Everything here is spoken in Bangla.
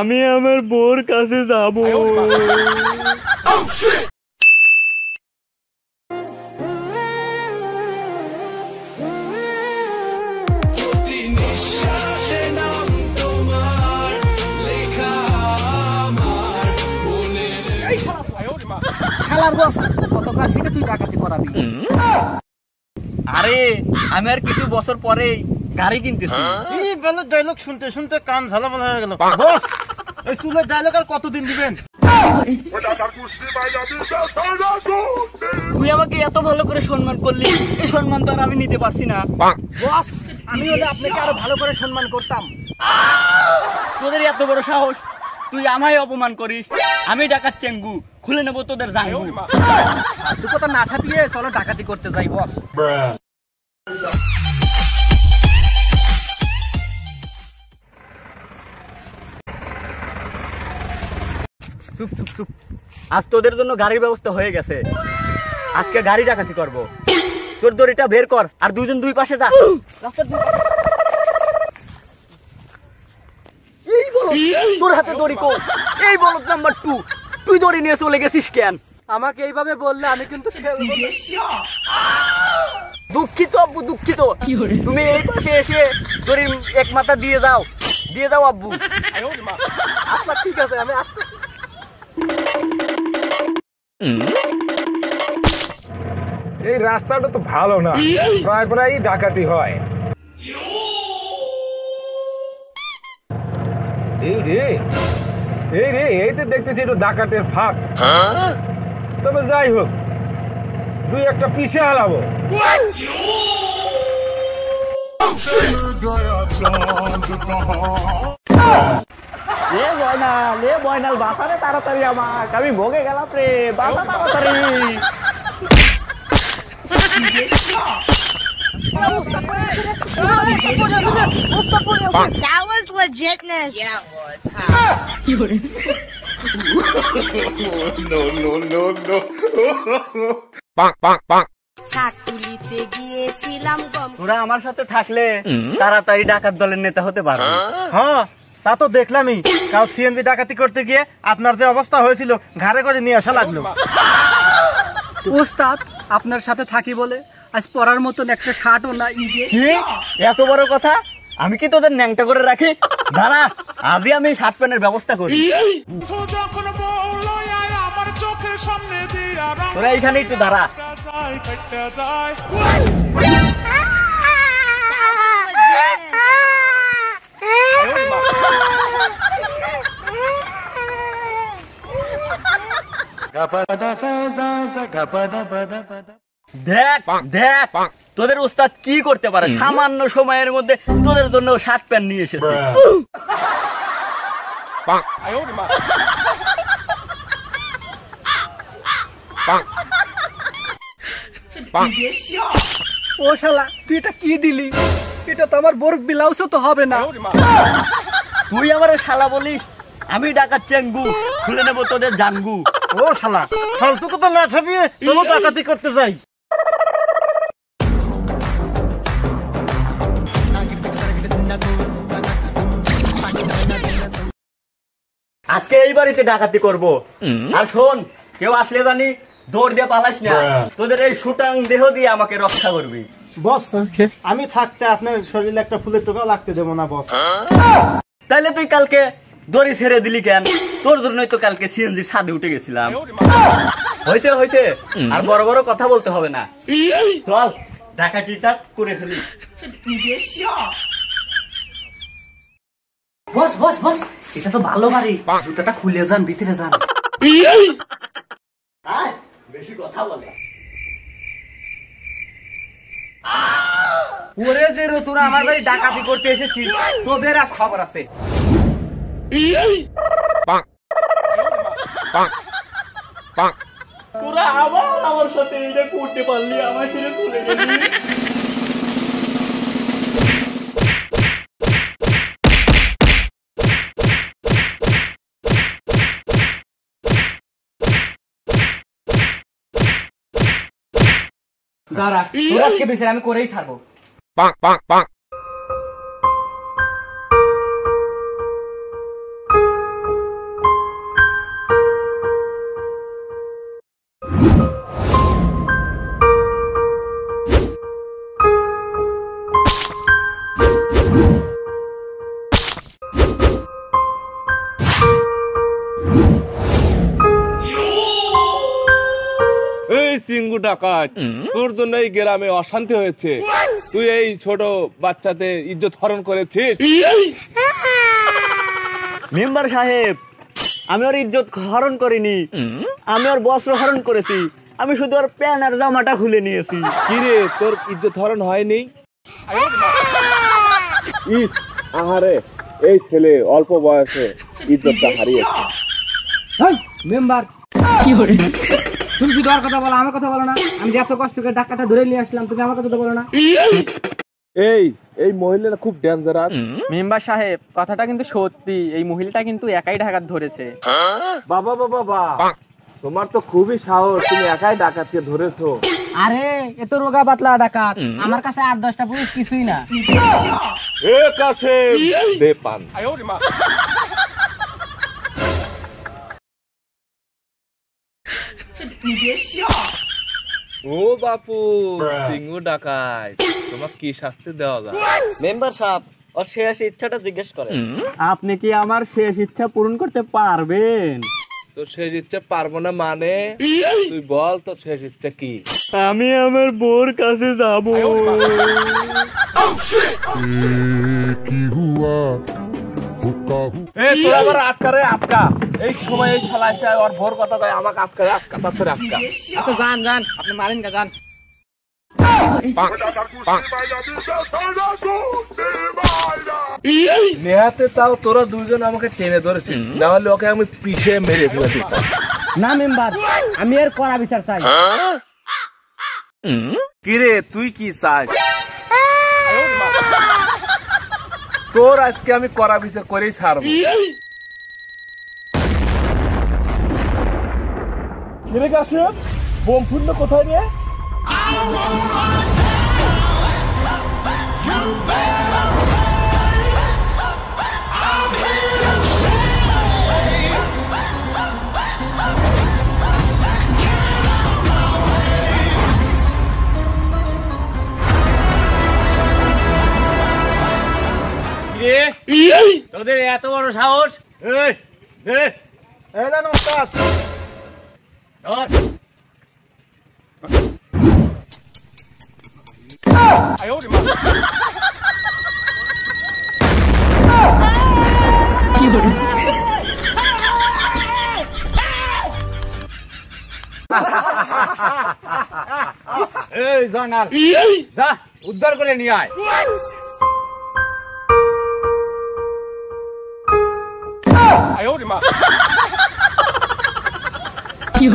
আমি আমার বোর কাছে যাব। আরে আমি আর কিছু বছর পরে গাড়ি কিনতেছি। এই বেলার ডায়লগ শুনতে শুনতে কান ঝালাপালা হয়ে গেল। বস, এই চুলের ডায়লগ আর কতদিন দিবেন? তুই আমাকে এত ভালো করে সম্মান করলি, এই সম্মান তো আর আমি নিতে পারছি না। বস, আমি হলে আপনাকে আরো ভালো করে সম্মান করতাম। তোদের এত বড় সাহস, তুই আমায় অপমান করিস। আমি ডাকাত চেঙ্গু, খুলে নেবো তোদের জাঙ্গু। ফালতু কথা না ঠাপিয়ে চলো ডাকাতি করতে যাই বস। চুপ চুপ চুপ, আজ তোদের জন্য গাড়ির ব্যবস্থা হয়ে গেছে। আজকে গাড়ি ডাকাতি করব। তোর দড়িটা বের কর আর দুজন দুই পাশে যা। রাস্তার তোর হাতে দড়ি কর। এই বলদ নাম্বার 2, তুই দড়ি নিয়ে চলে গেছিস কেন? আমাকে এইভাবে বললে আমি কিন্তু দুঃখিত আব্বু, দুঃখিত। তুমি এই পাশে এসে দড়ির এক মাথা দিয়ে যাও, দিয়ে দাও আব্বু। আচ্ছা ঠিক আছে, আমি আসতেছি। এই রাস্তাটা তো ভালো না, প্রায় প্রায় ডাকাতি হয়। এই রে এই তো দেখতেছি একটু ডাকাতের ফাঁক। তবে যাই হোক, দুই একটা পিছে হারাবো। লে বয়নাল বাসারে তাড়াতাড়ি আমার, আমি ভোগে গেলাম রে, বাসা তাড়াতাড়ি। That was legitness. Yeah, it was. ছাটুলিতে গিয়েছিলাম গম। তোরা আমার সাথে থাকলে তাড়াতাড়ি ডাকাত দলের নেতা হতে পারবে। হ্যাঁ, তা তো দেখলামই। কাল সিএনজি ডাকাতি করতে গিয়ে আপনার যে অবস্থা হয়েছিল, ঘাড়ে করে নিয়ে আসা লাগলো। ওস্তাদ, আপনার সাথে থাকি বলে আজ পরার মতন একটা শার্টও না। এত বড় কথা, আমি কি তোদের ন্যাংটা করে রাখি? দাঁড়া, আজই আমি শার্ট প্যান্টের ব্যবস্থা করি। তোরা এইখানে একটু দাঁড়া। দেখ দেখ তোদের উস্তাদ কি করতে পারে। সামান্য সময়ের মধ্যে তোদের জন্য শার্ট প্যান্ট নিয়ে এসেছে। ও শালা, তুই এটা কি দিলি? এটা তো আমার বোর ব্লাউজও তো হবে না। তুই আমার শালা বলিস? আমি ডাকাত চেঙ্গু, খুলে নেবো তোদের জাঙ্গু। ও শালা, ফালতু কথা না ঠাপিয়ে চলো ডাকাতি করতে যাই। আজকে এই বাড়িতে ডাকাতি করব। আর শোন, কেউ আসলে জানি দৌড় দিয়ে পালাস না। তোদের এই সুটাং দেহ দিয়ে আমাকে রক্ষা করবি। বস, আমি থাকতে আপনার শরীরে একটা ফুলের টোকাও লাগতে দেবো না বস। তাইলে তুই কালকে দড়ি ছেড়ে দিলি কেন? তোর জন্যই তো কালকে সিএনজির ছাদে উঠে গেছিলাম। হয়েছে হয়েছে, আর বড় বড় কথা বলতে হবে না। চল ডাকাতিটা করে ফেলি। বস বস বস, এটা তো ভালো বাড়ি। জুতাটা খুলে যান, ভিতরে যান। বেশি কথা বলে। ওরে যে রে, তোরা আমার বাড়ি ডাকাতি করতে এসেছিস, তোদের আজ খবর আছে। তোরা আবার আমার সাথে এটা করতে পারলি, আমার ছেড়ে চলে গেলি। দাঁড়া, তোর আজকে বিচার আমি করেই ছাড়বো। এই সিঙ্গু ডাকাত, তোর জন্য এই গ্রামে অশান্তি হয়েছে। তুই এই ছোট বাচ্চাতে ইজ্জত হরণ করেছিস। মেম্বার সাহেব, আমি ওর ইজ্জত হরণ করিনি, আমি ওর বস্ত্র হরণ করেছি। আমি শুধু ওর প্যান্ট আর জামাটা খুলে নিয়েছি। কিরে, তোর ইজ্জত হরণ হয়নি? ইস, আহারে, এই ছেলে অল্প বয়সে ইজ্জতটা হারিয়েছে। মেম্বার তুমি শুধু আর কথা বলো, আমার কথা বলো না। আমি যে এত কষ্ট করে ডাকাটা ধরে নিয়ে আসলাম, তুমি আমার কথা তো বলো না। এই মহিলাটা খুব ডেঞ্জারাস। মেম্বার সাহেব, কথাটা কিন্তু সত্যি। এই মহিলাটা কিন্তু একাই ডাকাত ধরেছে। বাবা বাবা বাবা, তোমার তো খুবই সাহস, তুমি একাই ডাকাতকে ধরেছো। আরে এ তো রোগা পাতলা ডাকাত, আমার কাছে 8-10টা পুলিশ কিছুই না। এ কাসেম, দে পান। ও বাপু, সিঙ্গু ডাকাত, তোমার কি শাস্তি দেওয়া যায়? মেম্বার সাহেব, ওর শেষ ইচ্ছাটা জিজ্ঞেস করেন। আপনি কি আমার শেষ ইচ্ছা পূরণ করতে পারবেন? তোর শেষ ইচ্ছা পারবো না মানে? তুই বল তোর শেষ ইচ্ছা কি? আমি আমার বোর কাছে যাব। তোর আবার আটকারে আটকা। এই সময় এই শালা এসে ওর ভোর কথা কয়, আমাকে আটকারে আটকা, তার আটকা। আচ্ছা যান যান, আপনি মারেন কা, যান। নেহাতে তাও তোরা দুইজন আমাকে টেনে ধরেছিস, না হলে ওকে আমি পিছিয়ে মেরে ফেলে দিতাম। না মেম্বার, আমি এর কড়া বিচার চাই। কিরে, তুই কি চাস? তোর আজকে আমি কড়া বিচার করেই ছাড়বো। কিরে কাসেম, বোম ফুটলো কোথায় রে? তোদের এত বড় সাহস! নমস্কার। এই জয়নাল, যা উদ্ধার করে নিয়ে আয়। কি